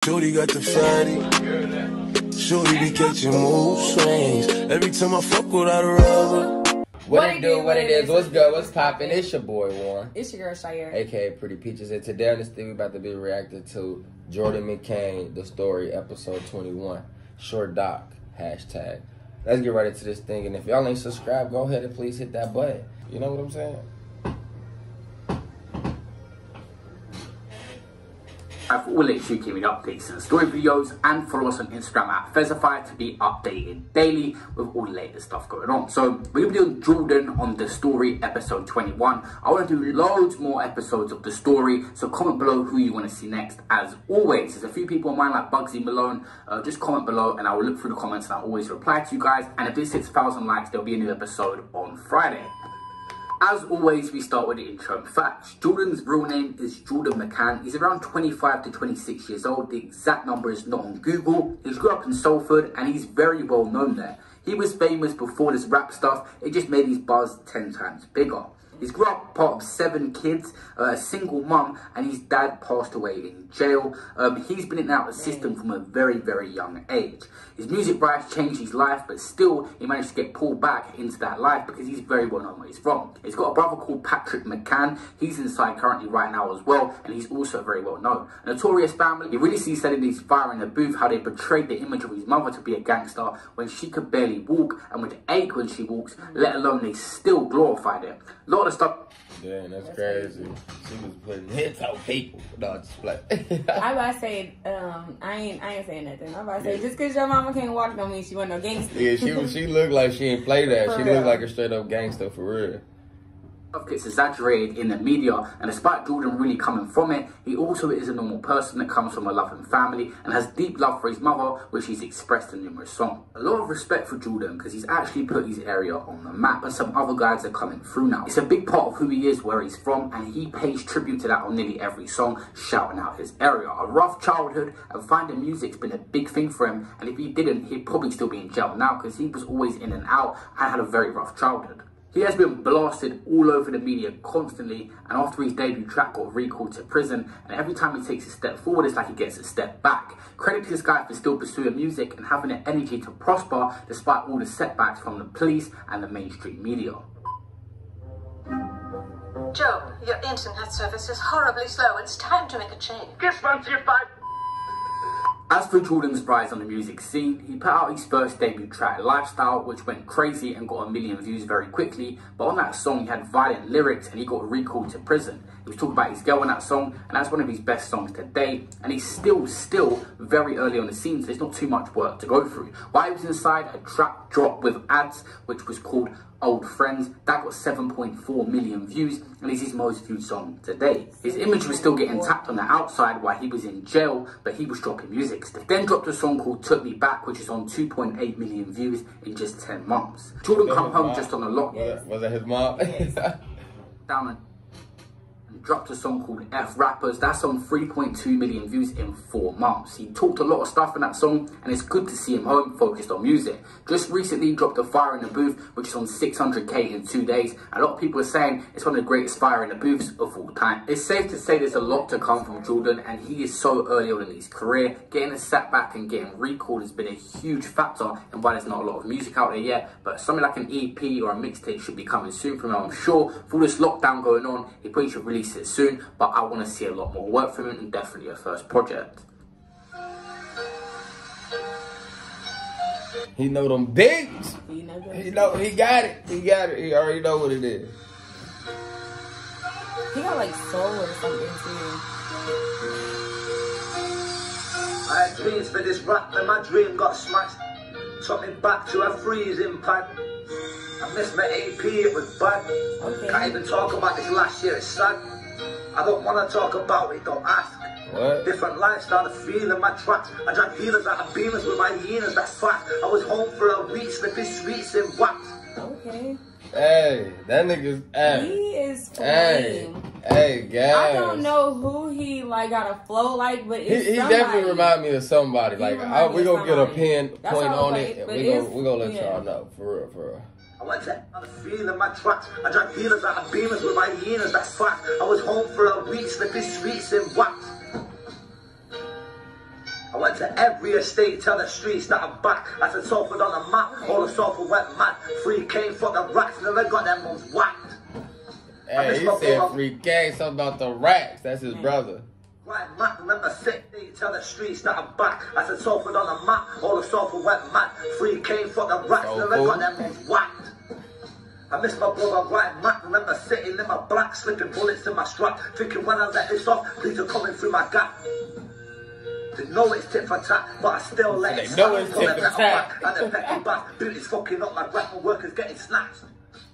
Shorty got the fatty. Shorty be catching mood swings. Every time I fuck without a rubber. What it do, what it is, what's good, what's poppin'? It's your boy Warren. It's your girl Shiaira. AKA Pretty Peaches. And today on this thing we about to be reacting to Jordan Mccann, The Story, episode 21. Short doc, hashtag. Let's get right into this thing. And if y'all ain't subscribed, go ahead and please hit that button. You know what I'm saying? For all late keep me updates and story videos, and follow us on Instagram at Fezify to be updated daily with all the latest stuff going on. So we're gonna be doing Jordan on The Story episode 21. I want to do loads more episodes of The Story, so comment below who you want to see next. As always, there's a few people of mine like Bugsy Malone. Just comment below and I will look through the comments and I'll always reply to you guys. And if this hits 1,000 likes, there'll be a new episode on Friday. As always, we start with the intro facts. Jordan's real name is Jordan Mccann. He's around 25 to 26 years old. The exact number is not on Google. He grew up in Salford and he's very well known there. He was famous before this rap stuff. It just made his buzz 10 times bigger. He's grew up part of 7 kids, a single mum, and his dad passed away in jail. He's been in and out of the system from a very, very young age. His music rise changed his life, but still he managed to get pulled back into that life because he's very well known where he's from. He's got a brother called Patrick Mccann. He's inside currently right now as well, and he's also very well known. A notorious family. You really see said in his fire in the booth how they portrayed the image of his mother to be a gangster when she could barely walk and would ache when she walks, let alone they still glorified it. A lot of stuff. Yeah, that's crazy. She was putting hits on people. No, just play. I about to say, I ain't saying nothing. I about to say, just because your mama can't walk don't mean she wasn't no gangster. Yeah, she looked like she didn't play that. She real. looked like a straight up gangster for real. Gets exaggerated in the media, and despite Jordan really coming from it, he also is a normal person that comes from a loving family and has deep love for his mother, which he's expressed in numerous songs. A lot of respect for Jordan because he's actually put his area on the map, and some other guys are coming through now. It's a big part of who he is, where he's from, and he pays tribute to that on nearly every song, shouting out his area. A rough childhood and finding music's been a big thing for him, and if he didn't, he'd probably still be in jail now because he was always in and out and had a very rough childhood. He has been blasted all over the media constantly, and after his debut track got recalled to prison, and every time he takes a step forward it's like he gets a step back. Credit to this guy for still pursuing music and having the energy to prosper despite all the setbacks from the police and the mainstream media. Joe, your internet service is horribly slow. It's time to make a change. Guess once you fight. As for Jordan's rise on the music scene, he put out his first debut track, Lifestyle, which went crazy and got 1 million views very quickly, but on that song he had violent lyrics and he got recalled to prison. He was talking about his girl in that song, and that's one of his best songs to date, and he's still very early on the scene, so there's not too much work to go through. While he was inside, a track dropped with ads, which was called Old Friends. That got 7.4 million views and is his most viewed song to date. His image was still getting tapped on the outside while he was in jail, but he was dropping music. Then dropped a song called Took Me Back, which is on 2.8 million views in just 10 months. Jordan come home just on a lot. Was that his mom? Down and dropped a song called F Rappers. That's on 3.2 million views in 4 months. He talked a lot of stuff in that song, and it's good to see him home focused on music. Just recently dropped a Fire in the Booth, which is on 600k in 2 days. A lot of people are saying it's one of the greatest Fire in the Booths of all time. It's safe to say there's a lot to come from Jordan, and he is so early on in his career. Getting a setback and getting recalled has been a huge factor in why there's not a lot of music out there yet, but something like an EP or a mixtape should be coming soon from him, I'm sure. For all this lockdown going on, he probably should release it soon, but I want to see a lot more work from him, and definitely a first project. He know them beats. He got it. He already know what it is. He got like soul or something too. I had dreams for this rap, and my dream got smashed. Took me back to a freezing pad. I missed my AP, it was bad. Okay. Can't even talk about this last year, it's sad. I don't want to talk about it, don't ask. What? Different lifestyle, the feel in my tracks. I drank healers out of beamers with my hyenas, that's fact. I was home for a week, slipping sweets in wax. Okay. Hey, that nigga's He is flame. Hey, guys. I don't know who he like got a flow like, but it's he definitely remind me of somebody. Like we gonna get a pinpoint on it, and we gonna let y'all know for real. I went to the feel in my tracks. I drank healers out of beamers with my hyenas, that's fact. I was home for a week, slipping sweets in wax. I went to every estate, tell the streets that I'm back. As I Salford on the map, all the Salford went mad. 3K for the racks, and I got them ones whacked. Hey, he said 3K, something about the racks. That's his brother. Right, Matt, remember sick, tell the streets that I'm back. As I Salford on the map, all the Salford went mad. 3K for the racks, and I got them ones whacked. I miss my brother, right, Matt, remember sitting in my black, slipping bullets in my strap, thinking when I let this off, police are coming through my gap. They know it's tit for tat, but I still let it know it's tit for tat. And the petty back, booty's fucking up my rap, my workers getting snatched.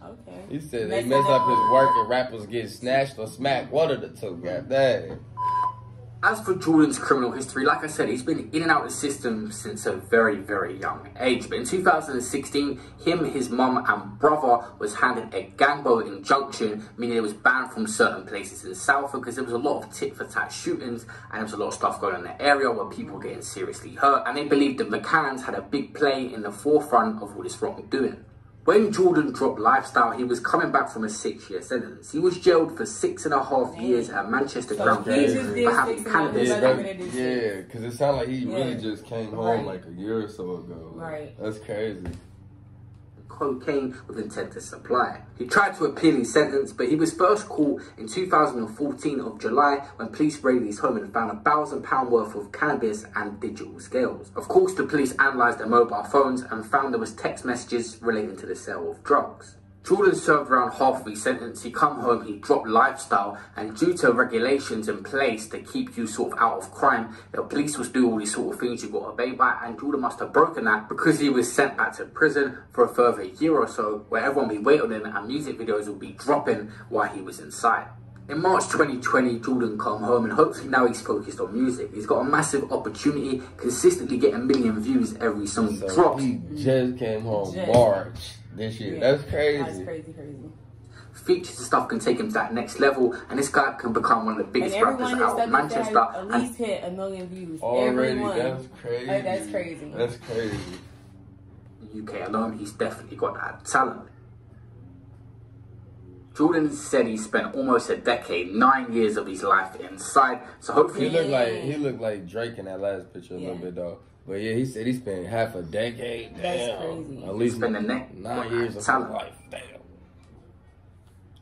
Okay. He said they mess up his work and rappers get snatched or smacked. One of the two, goddamn. As for Jordan's criminal history, like I said, he's been in and out of the system since a very, very young age. But in 2016, him, his mum and brother was handed a gangbo injunction, meaning it was banned from certain places in Salford because there was a lot of tit-for-tat shootings and there was a lot of stuff going on in the area where people were getting seriously hurt. And they believed that Mccanns had a big play in the forefront of all this wrongdoing. When Jordan dropped Lifestyle, he was coming back from a 6-year sentence. He was jailed for 6.5 years at Manchester Crown Court for having cannabis. Yeah, because it sounded like he really just came home like a year or so ago. Right. That's crazy. Cocaine with intent to supply. He tried to appeal his sentence, but he was first caught in 2014 of July when police raided his home and found £1,000 worth of cannabis and digital scales. Of course, the police analysed their mobile phones and found there was text messages relating to the sale of drugs. Jordan served around half of his sentence. He come home, he dropped Lifestyle, and due to regulations in place to keep you sort of out of crime, the police was doing all these sort of things you got to obey by, and Jordan must have broken that because he was sent back to prison for a further year or so, where everyone will be waiting on him and music videos will be dropping while he was inside. In March 2020, Jordan come home and hopefully now he's focused on music. He's got a massive opportunity, consistently getting 1 million views every song he drops. He just came home March this year. Yeah. That's crazy. That's crazy. Features and stuff can take him to that next level, and this guy can become one of the biggest rappers out of Manchester. At least hit 1 million views. Already, everyone. That's crazy. Like, that's crazy. That's crazy. In the UK alone, he's definitely got that talent. Jordan said he spent almost a decade, 9 years of his life inside. So hopefully, he looked like Drake in that last picture a little bit though. But yeah, he said he spent half a decade. That's crazy. At least spend the next 9 years of his life. Damn.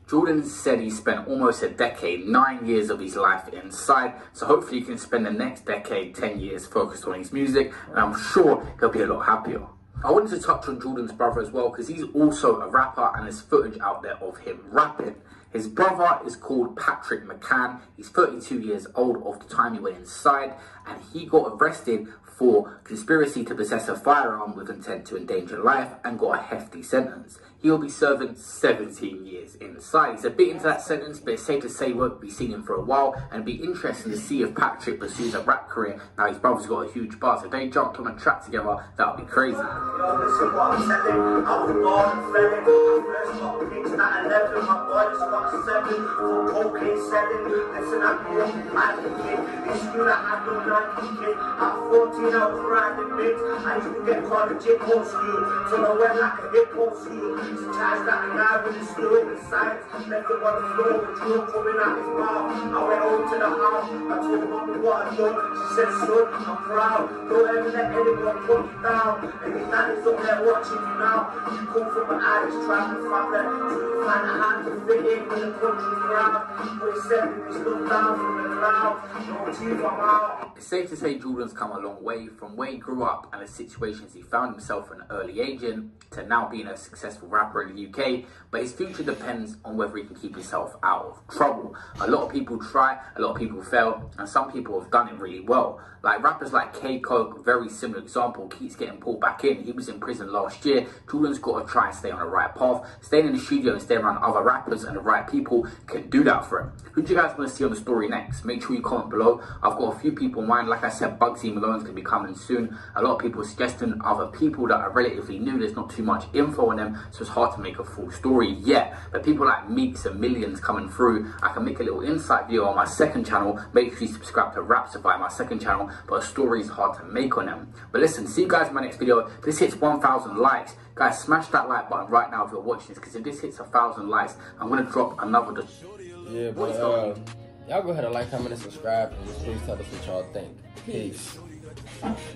Jordan said he spent almost a decade, 9 years of his life inside. So hopefully he can spend the next decade, 10 years focused on his music. And I'm sure he'll be a lot happier. I wanted to touch on Jordan's brother as well because he's also a rapper and there's footage out there of him rapping. His brother is called Patrick Mccann. He's 32 years old of the time he went inside, and he got arrested for conspiracy to possess a firearm with intent to endanger life and got a hefty sentence. He'll be serving 17 years inside. He's a bit into that sentence, but it's safe to say we won't be seeing him for a while, and it'd be interesting to see if Patrick pursues a rap career. Now his brother's got a huge buzz. If they jumped on a track together, that would be crazy. I used to get called a J. Cole school, so I went like a hip hop school. To charge that guy with his school in science, left him on the floor with drill coming out his mouth. I went home to the house, I told mommy what I done. She said, son, I'm proud. Don't ever let anyone put you down. And your nanny's up there watching you now. You come from an Irish tribal family, so you find a hand to fit in with the country crowd. But he said, he's looked down from the cloud. No teeth, I'm out. It's safe to say Jordan's come a long way from where he grew up and the situations he found himself in an early age in to now being a successful rapper in the UK, but his future depends on whether he can keep himself out of trouble. A lot of people try, a lot of people fail, and some people have done it really well. Like rappers like K Coke, very similar example, keeps getting pulled back in. He was in prison last year. Jordan's got to try and stay on the right path. Staying in the studio and staying around other rappers and the right people can do that for him. Who do you guys want to see on the story next? Make sure you comment below. I've got a few people in mind. Like I said, Bugsy Malone's going to be coming soon. A lot of people are suggesting other people that are relatively new. There's not too much info on them, so it's hard to make a full story yet. But people like Meeks and Millions coming through, I can make a little insight video on my second channel. Make sure you subscribe to Rapsify, my second channel, but a story is hard to make on them. But listen, see you guys in my next video. If this hits 1,000 likes, guys, smash that like button right now if you're watching this, because if this hits 1,000 likes, I'm going to drop another. Yeah, but y'all go ahead and like, comment, and subscribe, and just please tell us what y'all think. Peace. it.